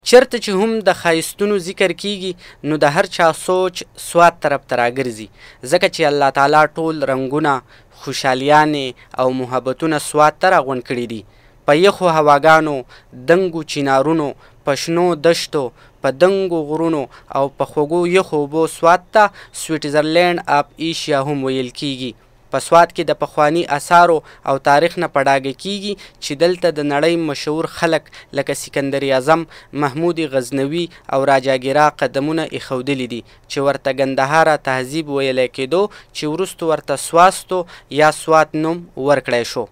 چرته چې هم د ښایستونو ذکر کیږي نو د هر چا سوچ سوات طرف ته راګرځي، ځکه چې الله تعالی ټول رنګونه، خوشحالیانې او محبتونه سوات ته راغونډ کړي دي. په یخو هواګانو، دنګو چینارونو، په شنو دشتو، په دنګو غرونو او په خوږو یخو اوبو سوات ته سویټزرلینډ اف ایشیا هم ویل کیږي. په سوات کې د پخواني اثارو او تاریخ نه په ډاګه کیږي چې دلته د نړۍ مشهور خلک لکه سکندر اعظم، محمود غزنوي او راجاګیرا قدمونه ایښودلي دي چې ورته ګندهاره تهذیب ویلی کېدو چې وروستو ورته سواستو یا سوات نوم ورکړی شو.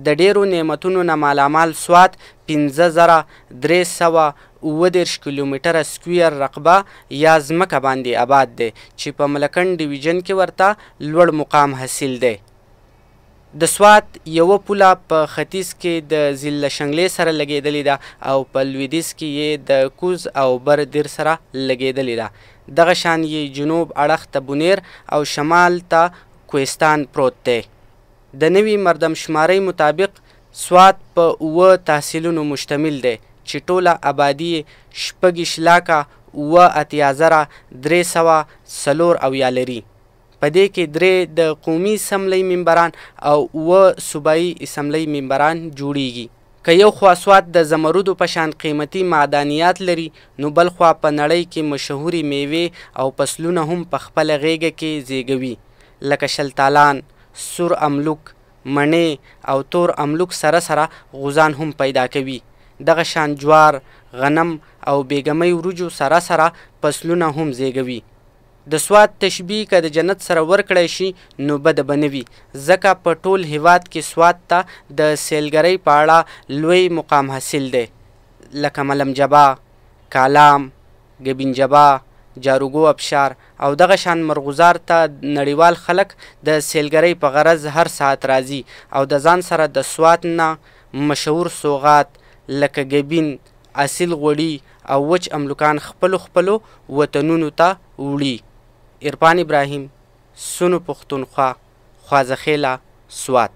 د ډیرو نعمتونو نه مالامال سوات 5337 کیلومتره سکویر رقبه یا ځمکه باندې آباد دی چې په ملکنډ ډیویژن کې ورته لوړ مقام حاصل دی. د سوات یوه پوله په ختیځ کې د ضلع شنګلې سره لګېدلې ده او په لویدیځ کې یې د کوز او بر دیر سره لګېدلې ده. دغه شان یې جنوب اړخ ته بونیر او شمال ته کوهستان پروت دی. د نوي مردمشمارۍ مطابق سوات په 7 تحصیلونو مشتمل دی چې ټوله آبادي یې 6,83,304 لري. په دې کې 3 د قومي اسمبلۍ ممبران او 7 صوبایي اسمبلۍ ممبران جوړیږي. که یو خوا سوات د زمرودو په شان قیمتي معدنیات لري نو بل خوا په نړۍ کې مشهورې میوې او فصلونه هم په خپله غیږه کې زیږوي، لکه شلتالان، سور املوک، مڼې او تور املوک سره سره غوزان هم پیدا کوي. دغه شان جوار، غنم او بیګمۍ وریجو سره سره فصلونه هم زیږوي. د سوات تشبیه که د جنت سره ورکړی شي نو بده به نه وي، ځکه په ټول هیواد کې سوات ته د سیلګرۍ په اړه لوی مقام حاصل دی، لکه ملم جبا، کالام، ګبین جبا، جاروګو ابشار او دغه شان مرغوزار ته نړیوال خلک د سیلګرۍ په غرض هر ساعت راځي او د ځان سره د سوات نه مشهور سوغات لکه ګبین، اصیل غوړي او وچ املوکان خپلو وطنونو ته وړي. عرفان ابراهیم، سونو پښتونخوا، خوازخیله، سوات.